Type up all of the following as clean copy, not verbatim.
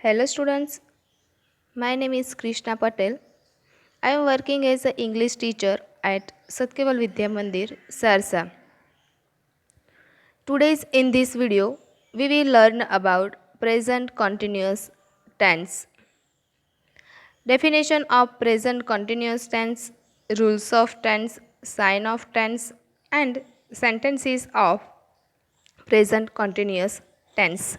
Hello students, my name is Krishna Patel. I am working as an English teacher at Satkeval Vidya Mandir, Sarsa. Today's in this video, we will learn about present continuous tense. Definition of present continuous tense, rules of tense, sign of tense and sentences of present continuous tense.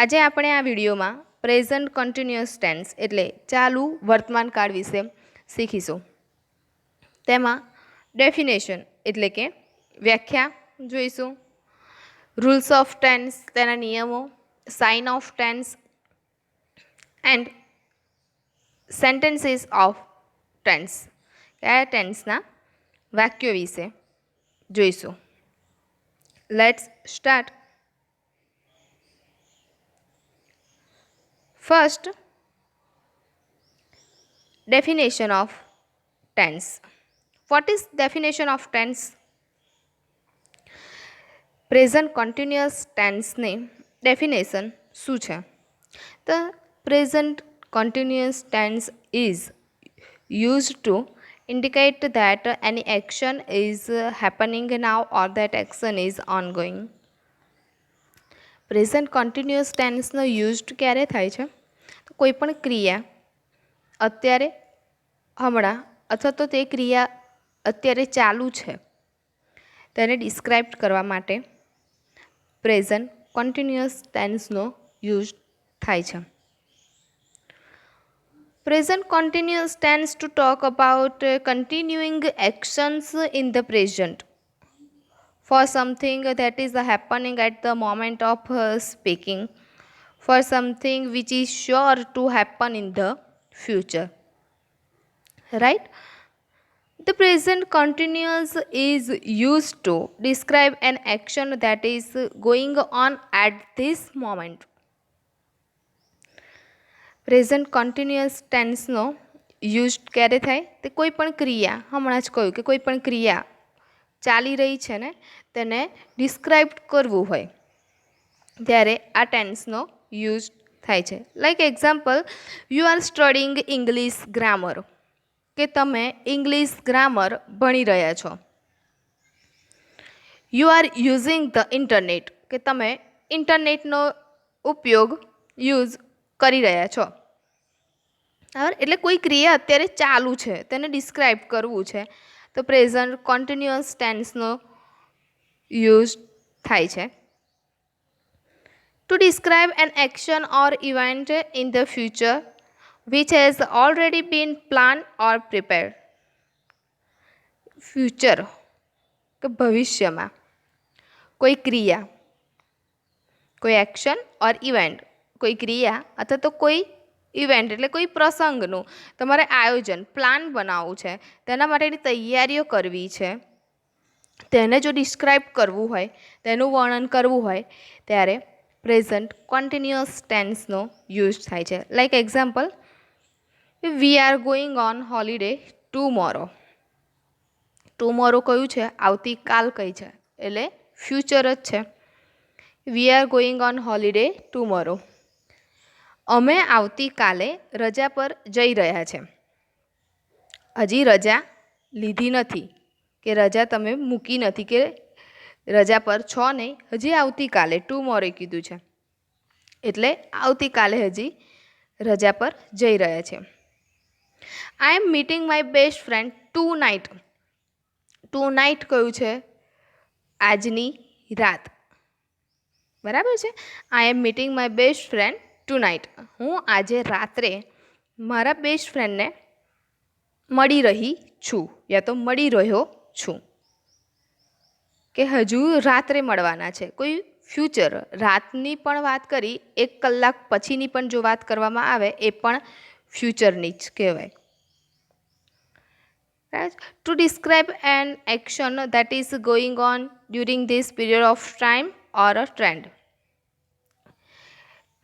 આજે આપણે આ વિડીયોમાં present continuous tense એટલે ચાલુ વર્તમાન કાળ વિશે શીખીશું. તેમાં ડેફિનેશન એટલે કે વ્યાખ્યા જોઈશું, રૂલ્સ ઓફ ટેન્સ તેના નિયમો, sign of tense and sentences of tense કયા ટેન્સના વાક્યો વિશે જોઈશું. Let's start. First, definition of tense. What is definition of tense? Present continuous tense ने definition શું છે? The present continuous tense is used to indicate that any action is happening now or that action is ongoing. Present continuous ટેન્સનો use ક્યારે થાય છે? તો કોઈ પણ ક્રિયા અત્યારે, હમણાં અથવા તો તે ક્રિયા અત્યારે ચાલુ છે તેને ડિસ્ક્રાઇબ કરવા માટે પ્રેઝન્ટ કન્ટિન્યુઅસ ટેન્સનો યુઝ થાય છે. Present continuous tense to talk about continuing actions in the present for something that is happening at the moment of speaking, for something which is sure to happen in the future. Right? The present continuous is used to describe an action that is going on at this moment. Present continuous tense no use ક્યારે થાય? તે કોઈ પણ ક્રિયા, હમણાં જ કહ્યું કે કોઈ પણ ક્રિયા ચાલી રહી છે ને તેને ડિસ્ક્રાઇબ કરવું હોય ત્યારે આ ટેન્સનો યુઝ થાય છે. Like example, you are studying English grammar, કે તમે ઇંગ્લિશ ગ્રામર ભણી રહ્યા છો. You are using the internet, કે તમે ઇન્ટરનેટનો ઉપયોગ યુઝ કરી રહ્યા છો. બરાબર, એટલે કોઈ ક્રિયા અત્યારે ચાલુ છે તેને ડિસ્ક્રાઇબ કરવું છે તો પ્રેઝન્ટ કન્ટિન્યુઅસ ટેન્સનો યુઝ થાય છે. To describe an action or event in the future which has already been plan or prepared. Future કે ભવિષ્યમાં કોઈ ક્રિયા, કોઈ એક્શન ઓર ઇવેન્ટ, કોઈ ક્રિયા અથવા તો કોઈ ઇવેન્ટ એટલે કોઈ પ્રસંગનું તમારે આયોજન, પ્લાન બનાવવું છે, તેના માટેની તૈયારીઓ કરવી છે, તેને જો ડિસ્ક્રાઇબ કરવું હોય, તેનું વર્ણન કરવું હોય ત્યારે પ્રેઝન્ટ કન્ટિન્યુઅસ ટેન્સનો યુઝ થાય છે. Like example, we are going on holiday tomorrow. Tomorrow કયું છે? આવતીકાલ કઈ છે એટલે ફ્યુચર જ છે. We are going on holiday tomorrow. અમે આવતીકાલે રજા પર જઈ રહ્યા છે. હજી રજા લીધી નથી કે રજા તમે મૂકી નથી કે રજા પર છો નહીં, હજી આવતીકાલે ટુમોરો કીધું છે એટલે આવતીકાલે હજી રજા પર જઈ રહ્યા છે. I am meeting my best friend tonight. Tonight કયું છે? આજની રાત. બરાબર છે. I am meeting my best friend tonight. હું આજે રાત્રે મારા બેસ્ટ ફ્રેન્ડને મળી રહી છું યા તો મળી રહ્યો છું, કે હજુ રાત્રે મળવાના છે. કોઈ ફ્યુચર, રાતની પણ વાત કરી, 1 કલાક પછીની પણ જો વાત કરવામાં આવે એ પણ ફ્યુચરની જ કહેવાય. To describe an action that is going on during this period of time or a trend.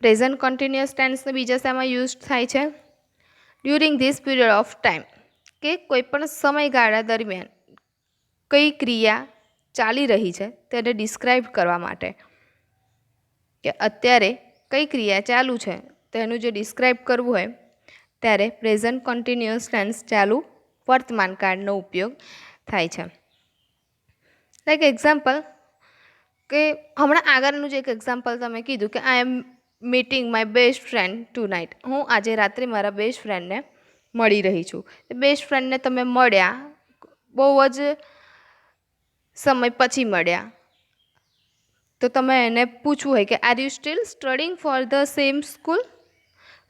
Present continuous ટેન્સનો બીજા શામાં યુઝ થાય છે? During this period of time, કે કોઈ પણ સમયગાળા દરમિયાન કઈ ક્રિયા ચાલી રહી છે તેને ડિસ્ક્રાઇબ કરવા માટે, કે અત્યારે કઈ ક્રિયા ચાલુ છે તો એનું જો ડિસ્ક્રાઇબ કરવું હોય ત્યારે પ્રેઝન્ટ કન્ટિન્યુઅસ ટેન્સ ચાલુ વર્તમાન કાળનો ઉપયોગ થાય છે. લાઈક એક્ઝામ્પલ કે હમણાં આગળનું જે એક એક્ઝામ્પલ તમે કીધું કે I am meeting my best friend tonight, હું આજે રાત્રે મારા બેસ્ટ ફ્રેન્ડને મળી રહી છું. બેસ્ટ ફ્રેન્ડને તમે મળ્યા, બહુ જ સમય પછી મળ્યા, તો તમે એને પૂછવું હોય કે are you still studying for the same school,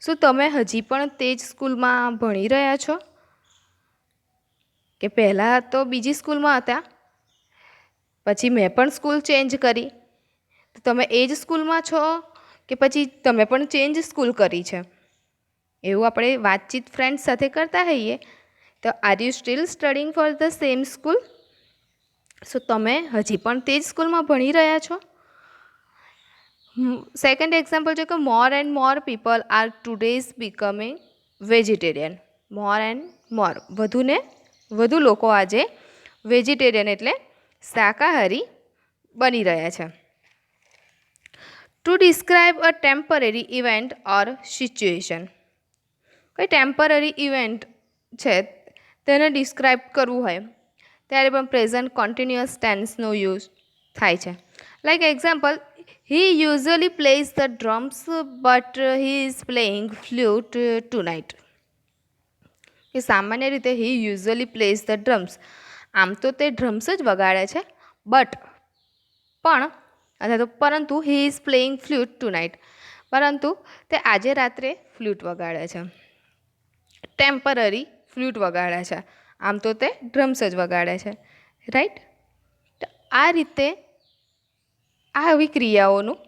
શું તમે હજી પણ તે જ સ્કૂલમાં ભણી રહ્યા છો કે પહેલાં તો બીજી સ્કૂલમાં હતા, પછી મેં પણ સ્કૂલ ચેન્જ કરી, તો તમે એ જ સ્કૂલમાં છો કે પછી તમે પણ ચેન્જ સ્કૂલ કરી છે. એવું આપણે વાતચીત ફ્રેન્ડ્સ સાથે કરતા હોઈએ તો are you still studying for the same school, શું તમે હજી પણ તે જ સ્કૂલમાં ભણી રહ્યા છો. સેકન્ડ એક્ઝામ્પલ છે કે મોર and more people are today's becoming vegetarian. More and મોર, વધુને વધુ લોકો આજે વેજીટેરિયન એટલે શાકાહારી બની રહ્યા છે. To describe a temporary event or situation. કોઈ ટેમ્પરરી ઇવેન્ટ છે તેને ડિસ્ક્રાઇબ કરવું હોય ત્યારે પણ પ્રેઝન્ટ કન્ટિન્યુઅસ ટેન્સનો યુઝ થાય છે. Like example, he usually plays the drums but he is playing flute tonight. કે સામાન્ય રીતે he usually plays the drums, આમ તો તે ડ્રમ્સ જ વગાડે છે, પરંતુ he is playing flute tonight, પરંતુ તે આજે રાત્રે ફ્લ્યુટ વગાડે છે. ટેમ્પરરી ફ્લ્યુટ વગાડે છે, આમ તો તે ડ્રમ્સ જ વગાડે છે. રાઈટ. તો આ રીતે આવી ક્રિયાઓનું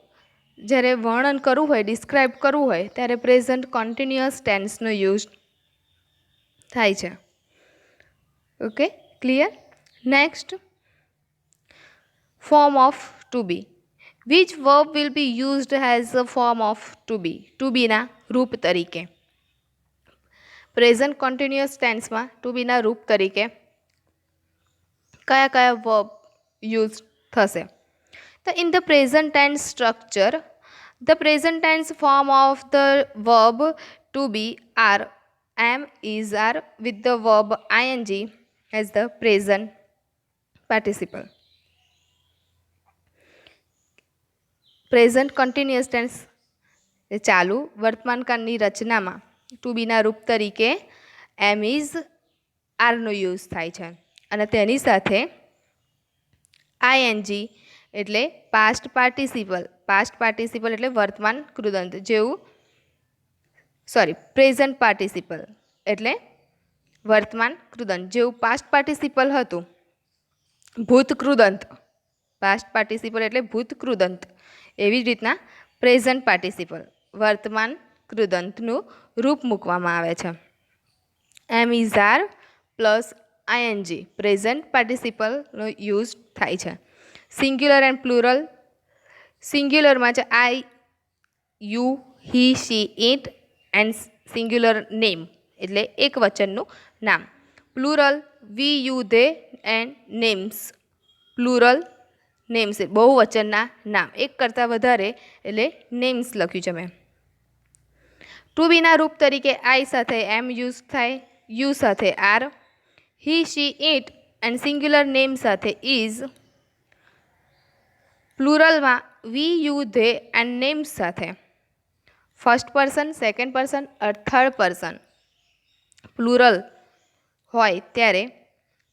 જ્યારે વર્ણન કરવું હોય, ડિસ્ક્રાઇબ કરવું હોય ત્યારે પ્રેઝન્ટ કન્ટિન્યુઅસ ટેન્સનો યુઝ થાય છે. Okay, clear. Next, form of to be. Which verb will be used as a form of to be. To બીના રૂપ તરીકે. પ્રેઝન્ટ કન્ટિન્યુઅસ ટેન્સમાં ટુ બીના રૂપ તરીકે કયા કયા વર્બ યુઝ થશે? તો in the present tense structure, the present tense form of the verb to be are am, is, are with the verb ing as the present participle. Present continuous tense ચાલુ વર્તમાનકાળની રચનામાં two બીના રૂપ તરીકે એમ, is, આરનો use થાય છે અને તેની સાથે આઈએનજી એટલે પાસ્ટ પાર્ટિસિપલ એટલે વર્તમાન કૃદંત જેવું, પ્રેઝન્ટ પાર્ટિસિપલ એટલે વર્તમાન કૃદંત જેવું પાસ્ટ પાર્ટિસિપલ હતું, ભૂત કૃદંત. પાસ્ટ પાર્ટિસિપલ એટલે ભૂત કૃદંત, એવી જ રીતના પ્રેઝન્ટ પાર્ટિસિપલ વર્તમાન કૃદંતનું રૂપ મૂકવામાં આવે છે. Am, is, are plus ING present પાર્ટિસિપલનો યુઝ થાય છે. Singular and plural. સિંગ્યુલરમાં છે I, you, he, she, it and singular name એટલે એક વચનનું નામ. Plural we, you, they and names. Plural names બહુવચનના નામ, એક કરતાં વધારે એટલે નેમ્સ લખ્યું છે મેં. ટુ બીના રૂપ તરીકે આઈ સાથે એમ યુઝ થાય, યુ સાથે are, he, she, it and singular name સાથે ઇઝ. પ્લુરલમાં we, you, they and names સાથે first person, second person or third person plural હોય ત્યારે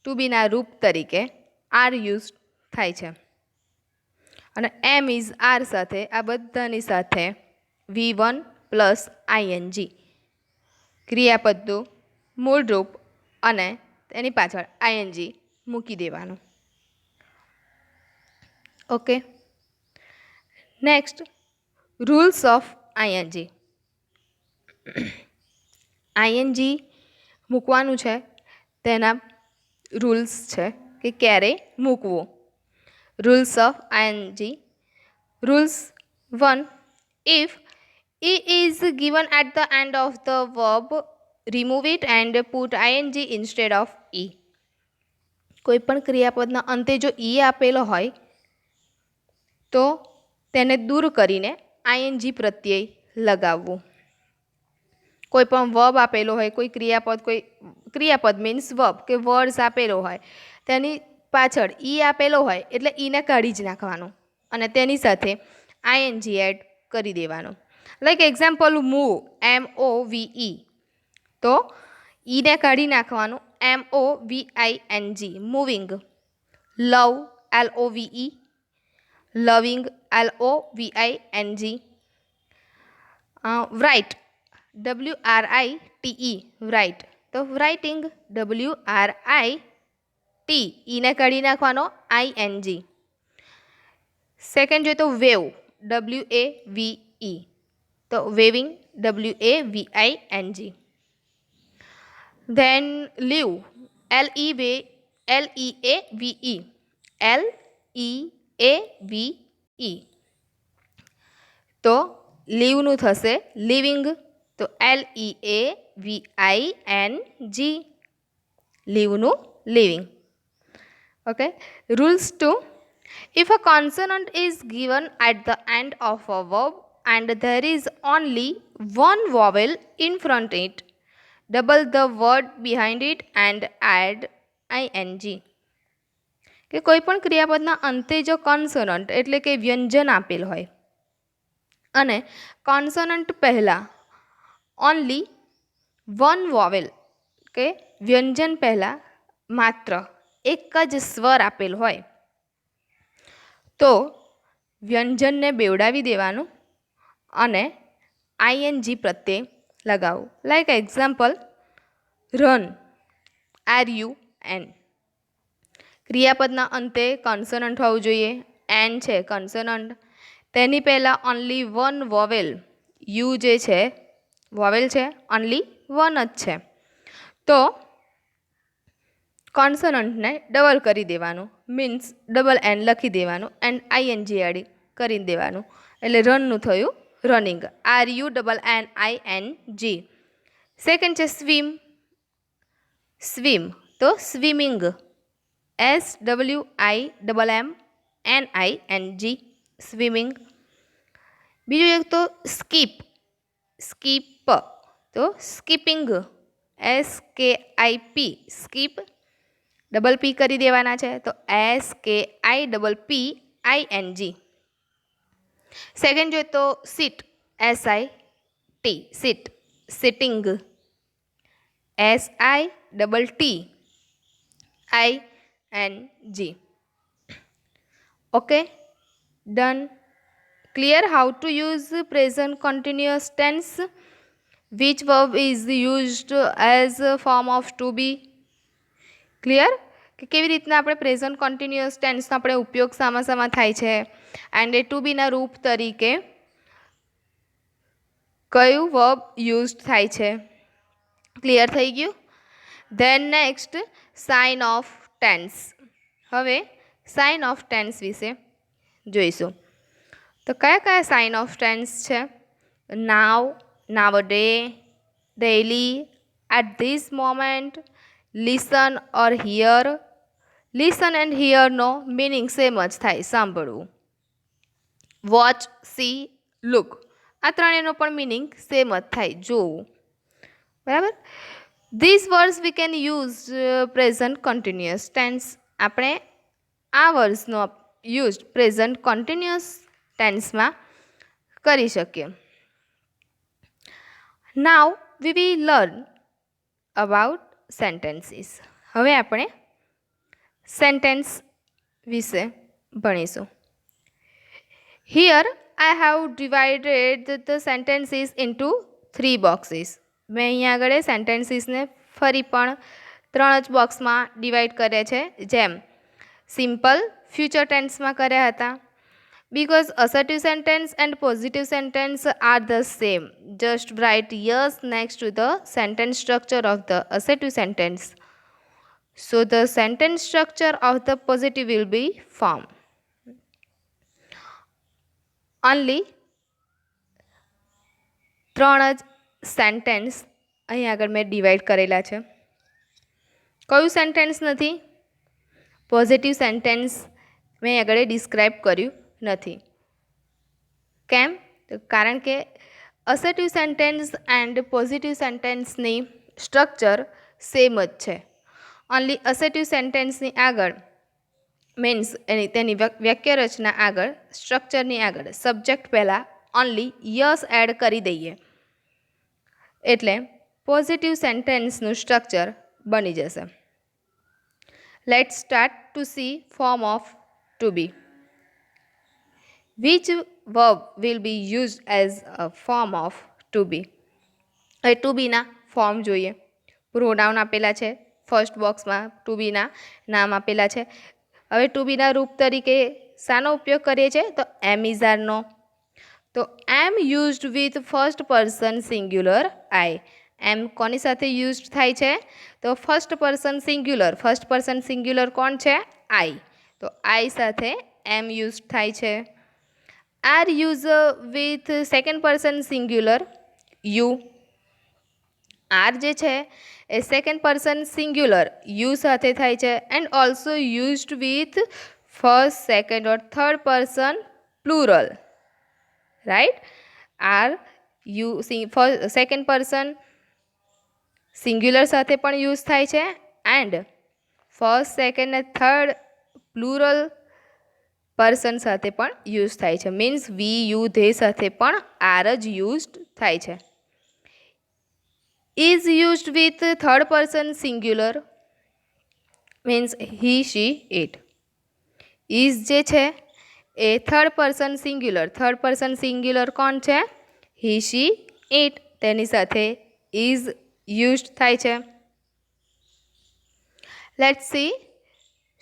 ટુ બીના રૂપ તરીકે આર યુઝ થાય છે. અને એમ, ઇઝ, આર સાથે આ બધાની સાથે V1 પ્લસ આઈએનજી ક્રિયાપદનું મૂળ રૂપ અને તેની પાછળ આઈએનજી મૂકી દેવાનું. Okay. Next, rules of ING. ING મૂકવાનું છે તેના રૂલ્સ છે કે ક્યારે મૂકવું. Rules of ING. Rules 1, if e is given at the end of the verb, remove it and put ing instead of e. કોઈ પણ ક્રિયાપદના અંતે જો ઈ આપેલો હોય તો તેને દૂર કરીને આઈએનજી પ્રત્યય લગાવવું. कोईपण वर्ब आपेलो होय, कोई क्रियापद मीन्स वर्ब के वर्ड्स आपेलो होय तेनी पाछळ ई आपेलो होय एटले ईने काढी ज नाखवानुं अने तेनी साथे आईएनजी एड करी देवानुं। लाइक एक्जाम्पल मूव MOVE तो ईने काढी नाखवानुं MOVING moving. Love LOVE loving LOVING। Write WRITE write तो राइटिंग WRIT ईने काढी नाखवानो ING। सेकंड जो तो वेव WAVE तो waving WAVING। Then leave LEAVE तो लीव नु थशे लिविंग तो LEAVING लीव नु leaving. Okay rules 2 if a consonant is given at the end of a verb and there is only one vowel in front it double the word behind it and add ING કે કોઈપણ ક્રિયાપદના અંતે જો consonant એટલે કે વ્યંજન આપેલ હોય અને કોન્સોનન્ટ પહેલા ઓનલી વન વોવેલ કે વ્યંજન પહેલા માત્ર એક જ સ્વર આપેલ હોય તો વ્યંજનને બેવડાવી દેવાનું અને ING પ્રત્યે લગાવવું। લાઈક એક્ઝામ્પલ રન RUN ક્રિયાપદના અંતે કોન્સોનન્ટ હોવું જોઈએ એન છે કોન્સોનન્ટ તેની પહેલાં ઓનલી વન વોવેલ યુ જે છે વોવેલ છે ઓનલી વન જ છે તો કોન્સોનન્ટને ડબલ કરી દેવાનું મીન્સ ડબલ એન લખી દેવાનું એન્ડ ING એડ કરી દેવાનું એટલે રનનું થયું રનિંગ RUNNING। સેકન્ડ છે સ્વિમ સ્વિમ તો સ્વિમિંગ SWIMMNING સ્વિમિંગ। બીજું એક તો સ્કીપ સ્કીપ તો skipping SKIP skip double P કરી દેવાના છે તો SKIPPING। સેકન્ડ જોઈએ તો sit SIT sit sitting SITTING। okay done clear how to use present continuous tense which verb is used as a form of to be clear કે કેવી રીતના આપણે પ્રેઝન્ટ કન્ટિન્યુઅસ ટેન્સનો આપણે ઉપયોગ સામા સામા થાય છે એન્ડ એ ટુ બીના રૂપ તરીકે કયું વર્બ યુઝ થાય છે ક્લિયર થઈ ગયું। Then next sign of tense હવે સાઇન ઓફ ટેન્સ વિશે જોઈશું તો કયા કયા સાઇન ઓફ ટેન્સ છે now nowaday daily at this moment listen or hear listen and હિયરનો મિનિંગ સેમ જ થાય સાંભળવું વોચ સી લુક આ ત્રણેયનો પણ મિનિંગ સેમ જ થાય જોવું બરાબર। This words we can use present continuous tense આપણે આ વર્ડ્સનો યુઝ પ્રેઝન્ટ કન્ટિન્યુઅસ ટેન્સમાં કરી શકીએ। Now we will learn about sentences હવે આપણે સેન્ટેન્સ વિશે ભણીશું। Here I have divided the sentences into 3 boxes મેં અહીંયા આગળ સેન્ટેન્સીસને ફરી પણ 3 જ બોક્સમાં ડિવાઈડ કરે છે જેમ સિમ્પલ ફ્યુચર ટેન્સમાં કર્યા હતા because assertive sentence and positive sentence are the same just write yes next to the sentence structure of the assertive sentence so the sentence structure of the positive will be formed only 3 જ sentence અહીં આગળ મેં divide કરેલા છે કયું sentence નથી positive sentence મેં આગળ ડિસ્ક્રાઇબ કર્યું નથી કેમ કારણ કે અસર્ટિવ સેન્ટેન્સ એન્ડ પોઝિટિવ સેન્ટેન્સની સ્ટ્રક્ચર સેમ જ છે. ઓનલી અસર્ટિવ સેન્ટેન્સની આગળ મીન્સ તેની વાક્ય રચના આગળ સ્ટ્રક્ચરની આગળ સબ્જેક્ટ પહેલાં ઓનલી યસ એડ કરી દઈએ એટલે પોઝિટિવ સેન્ટેન્સનું સ્ટ્રક્ચર બની જશે. Let's start to see form of to be. Which verb will be used as a form of to be. હવે ટુ બીના ફોર્મ જોઈએ. પ્રોનાઉન આપેલા છે ફર્સ્ટ બોક્સમાં, ટુ બીના નામ આપેલા છે. હવે ટુ બીના રૂપ તરીકે શાનો ઉપયોગ કરીએ છીએ તો એમ ઇઝ આરનો. તો am used with first person singular I. Am કોની સાથે યુઝ થાય છે તો first person singular. First person singular કોણ છે આઈ. તો આઈ સાથે એમ યુઝ થાય છે. Are use with second person singular you. Are જે છે એ સેકન્ડ પર્સન સિંગ્યુલર યુ સાથે થાય છે and also used with first second or third person plural. Right. Are you second person singular સાથે પણ યુઝ થાય છે એન્ડ ફર્સ્ટ સેકન્ડ ને થર્ડ પ્લુરલ પર્સન સાથે પણ યુઝ થાય છે. મીન્સ વી યુ ધે સાથે પણ આર જ યુઝ થાય છે. Is used with third person singular means he she it. Is જે છે એ third person singular. Third person singular કોણ છે હી શી ઇટ. તેની સાથે ઇઝ યુઝડ થાય છે. Let's see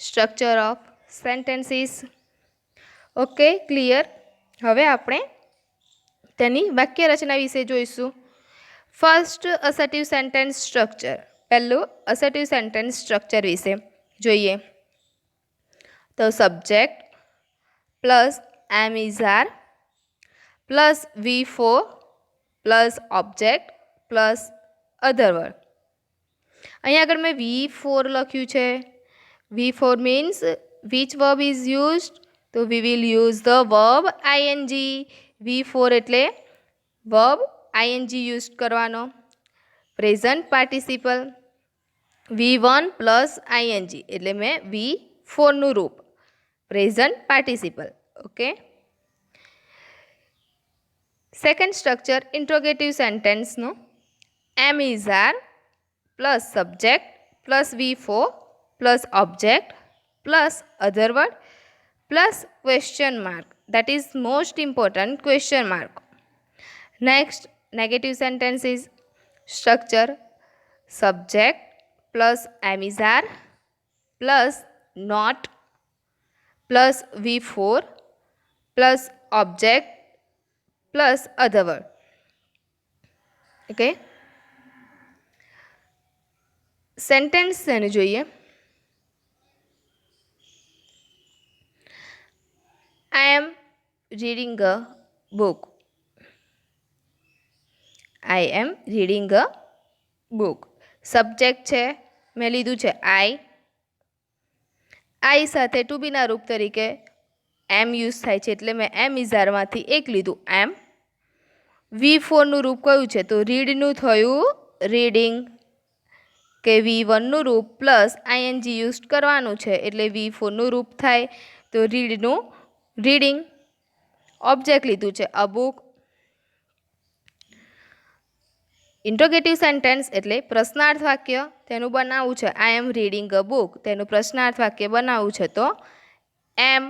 structure of sentences. Okay, clear. હવે આપણે તેની વાક્ય રચના વિશે જોઈશું. First assertive sentence structure. પહેલું અસર્ટિવ સેન્ટેન્સ સ્ટ્રક્ચર વિશે જોઈએ તો subject plus am is are plus V4 plus object plus other word. અહીંયા આગળ મેં V4 લખ્યું છે. V4 means which verb is used તો we will use the verb ING. V4 એટલે વર્બ આઈએનજી યુઝ કરવાનો. Present participle V1 plus ING એટલે મેં V4નું રૂપ present participle. Okay. Second structure interrogative સેન્ટેન્સનું am is are plus subject plus V4 plus object plus other word plus question mark. That is most important, question mark. Next negative sentences structure subject plus am is are plus not plus V4 plus object plus other word. Okay. Sentence એને જોઈએ. I am reading a book. I am reading a book. Subject છે મેં લીધું છે આઈ. આઈ સાથે two બીના રૂપ તરીકે એમ યુઝ થાય છે એટલે મેં એમ ઇઝારમાંથી એક લીધું એમ. V4નું રૂપ કયું છે તો રીડનું થયું રીડિંગ કે V1નું રૂપ પ્લસ આઈએનજી યુઝ કરવાનું છે એટલે V4નું રૂપ થાય તો રીડનું રીડિંગ. ઓબ્જેક્ટ લીધું છે અ બુક. ઇન્ટ્રોગેટિવ સેન્ટેન્સ એટલે પ્રશ્નાર્થ વાક્ય તેનું બનાવવું છે I am reading a book. તેનું પ્રશ્નાર્થ વાક્ય બનાવવું છે તો એમ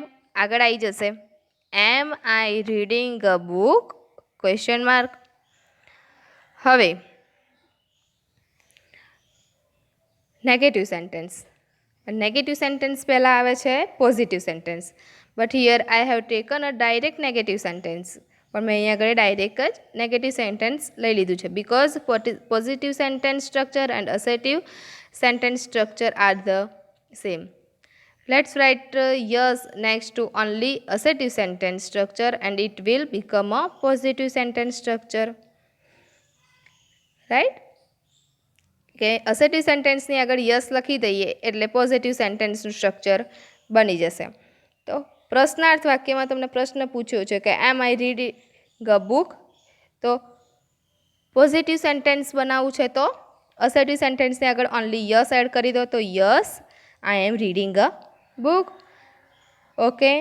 આગળ આવી જશે. Am I reading a book question mark. હવે નેગેટિવ સેન્ટેન્સ. નેગેટિવ સેન્ટેન્સ પહેલાં આવે છે positive sentence. But here I have taken a direct negative sentence. પણ મેં અહીંયા આગળ ડાયરેક્ટ જ નેગેટિવ સેન્ટેન્સ લઈ લીધું છે because positive sentence structure and assertive sentence structure are the same. Let's write yes next to only assertive sentence structure and it will become a positive sentence structure. Right? કે અસર્ટિવ સેન્ટેન્સની આગળ yes લખી દઈએ એટલે positive સેન્ટેન્સનું structure બની જશે. તો પ્રશ્નાર્થ વાક્યમાં તમને પ્રશ્ન પૂછ્યો છે કે એમ આઈ રીડિંગ અ બુક તો પોઝિટિવ સેન્ટેન્સ બનાવવું છે તો અસર્ટિવ સેન્ટેન્સની આગળ ઓનલી યસ એડ કરી દો તો yes I am reading a book. Okay.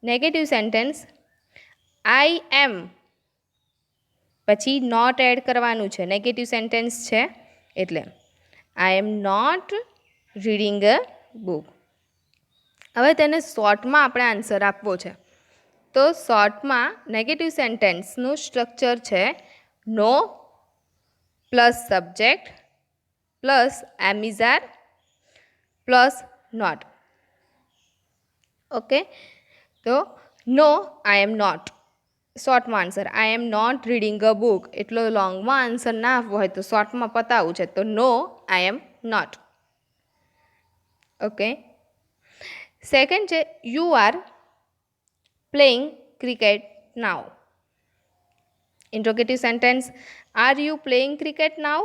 Negative sentence I am પછી નોટ એડ કરવાનું છે, નેગેટિવ સેન્ટેન્સ છે એટલે I am not reading a book. હવે તેને શોર્ટમાં આપણે આન્સર આપવો છે તો શોર્ટમાં નેગેટિવ સેન્ટેન્સનું સ્ટ્રક્ચર છે no plus subject plus am is are plus not. Okay. તો નો આઈ એમ નોટ શોર્ટમાં answer I am not reading a book. એટલો લોંગમાં આન્સર ના આપવો હોય તો શોર્ટમાં પતાવવું છે તો no I am not. Okay. Second છે you are playing cricket now. Interrogative sentence are you playing cricket now.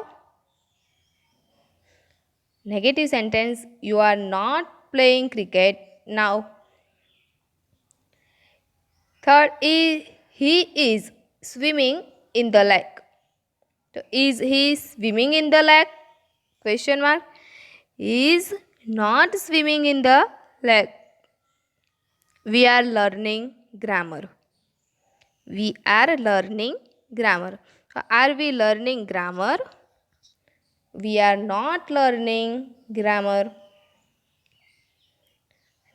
Negative sentence you are not playing cricket now. Third he is swimming in the lake. So is he swimming in the lake? Question mark. He is not swimming in the lake. We are learning grammar. We are learning grammar. So are we learning grammar? We are not learning grammar.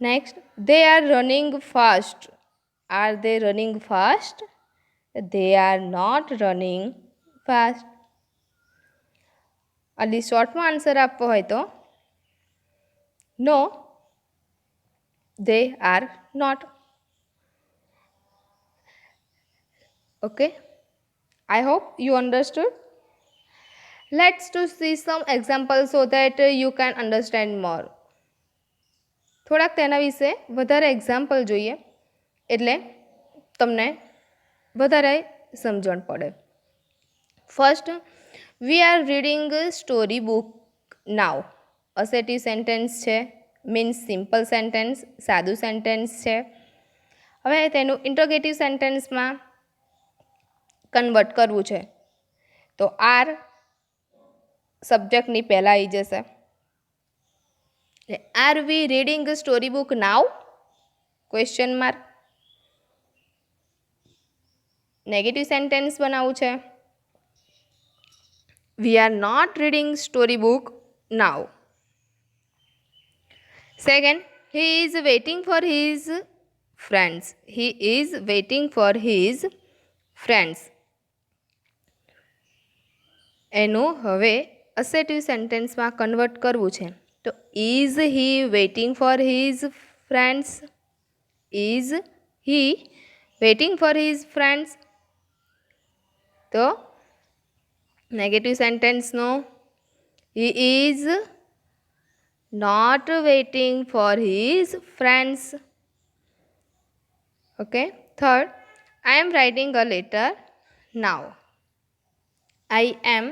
Next, they are running fast. Are they running fast? They are not running fast. આલી શોર્ટમાં answer આપવો હોય તો નો they are not. Okay, I hope you understood. Let's to see some examples so that you can understand more. થોડાક તેના વિશે વધારે example જોઈએ એટલે તમને વધારે સમજણ પડે. First, we are reading story book now. Assertive sentence છે, મીન્સ સિમ્પલ સેન્ટેન્સ, સાદું સેન્ટેન્સ છે. હવે તેનું ઇન્ટ્રોગેટિવ સેન્ટેન્સમાં કન્વર્ટ કરવું છે તો આર સબ્જેક્ટની પહેલાં આવી જશે. Are we reading story book now? Question mark. Negative sentence બનાવવું છે we are not reading story book now. Second, he is waiting for his friends. He is waiting for his friends. એનું હવે અસેટિવ સેન્ટેન્સમાં convert કરવું છે તો is he waiting for his friends? Is he waiting for his friends? તો negative સેન્ટેન્સનો he is not waiting for his friends. Okay. Third, I am writing a letter now. I am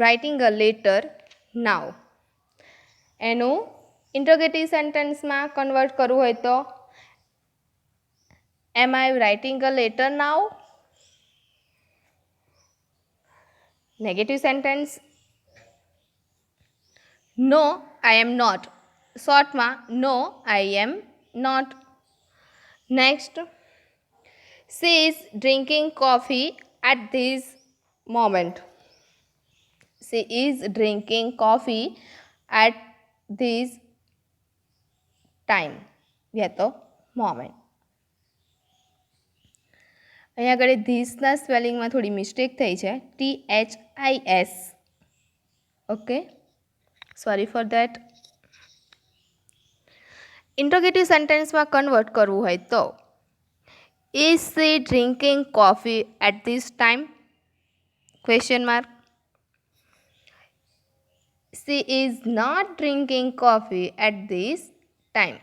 writing a letter now. એનું interrogative સેન્ટેન્સમાં convert કરવું હોય તો am I writing a letter now? Negative sentence no I am not. શોર્ટમાં no I am not. Next, she is drinking coffee at this moment. She is drinking coffee at this time. યા તો moment. અહીંયા આગળ ધીસના સ્પેલિંગમાં થોડી mistake થઈ છે, THIS. Okay, sorry for that. Interrogative સેન્ટેન્સમાં convert કરવું હોય તો is she drinking coffee at this time? ક્વેશ્ચન માર્ક. she is not drinking coffee at this time.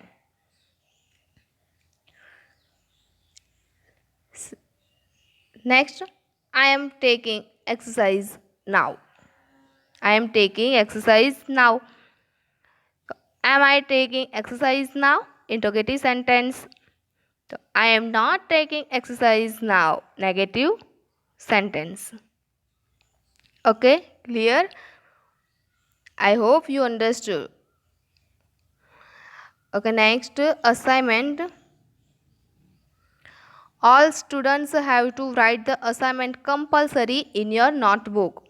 Next, I am taking exercise now. I am taking exercise now. Am I taking exercise now? Interrogative sentence. So, I am not taking exercise now. Negative sentence. Okay, clear? I hope you understood. Okay, next assignment. All students have to write the assignment compulsory in your notebook.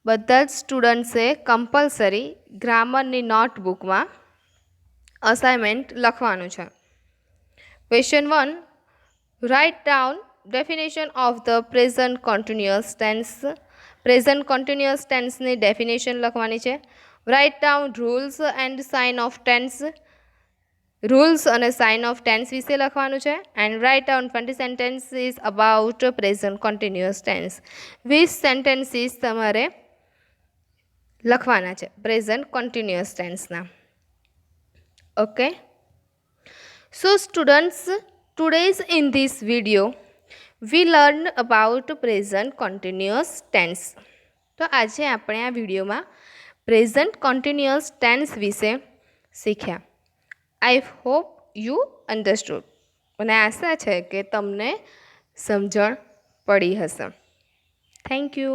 બધા જ સ્ટુડન્ટ્સે compulsory ગ્રામરની નોટબુકમાં assignment લખવાનું છે. Question 1, write down definition of the present continuous tense. Present continuous ટેન્સની definition લખવાની છે. Write down rules and sign of tense. Rules અને sign of tense વિશે લખવાનું છે. And write down 20 sentences about present continuous tense. 20 sentences તમારે લખવાના છે પ્રેઝન્ટ કન્ટિન્યુઅસ ટેન્સના. Okay, so students, today's in this video we learned about present continuous tense. તો આજે આપણે આ વિડીયોમાં પ્રેઝન્ટ કન્ટિન્યુઅસ ટેન્સ વિશે શીખ્યા. I hope you understood. મને આશા છે કે તમને સમજણ પડી હશે. Thank you.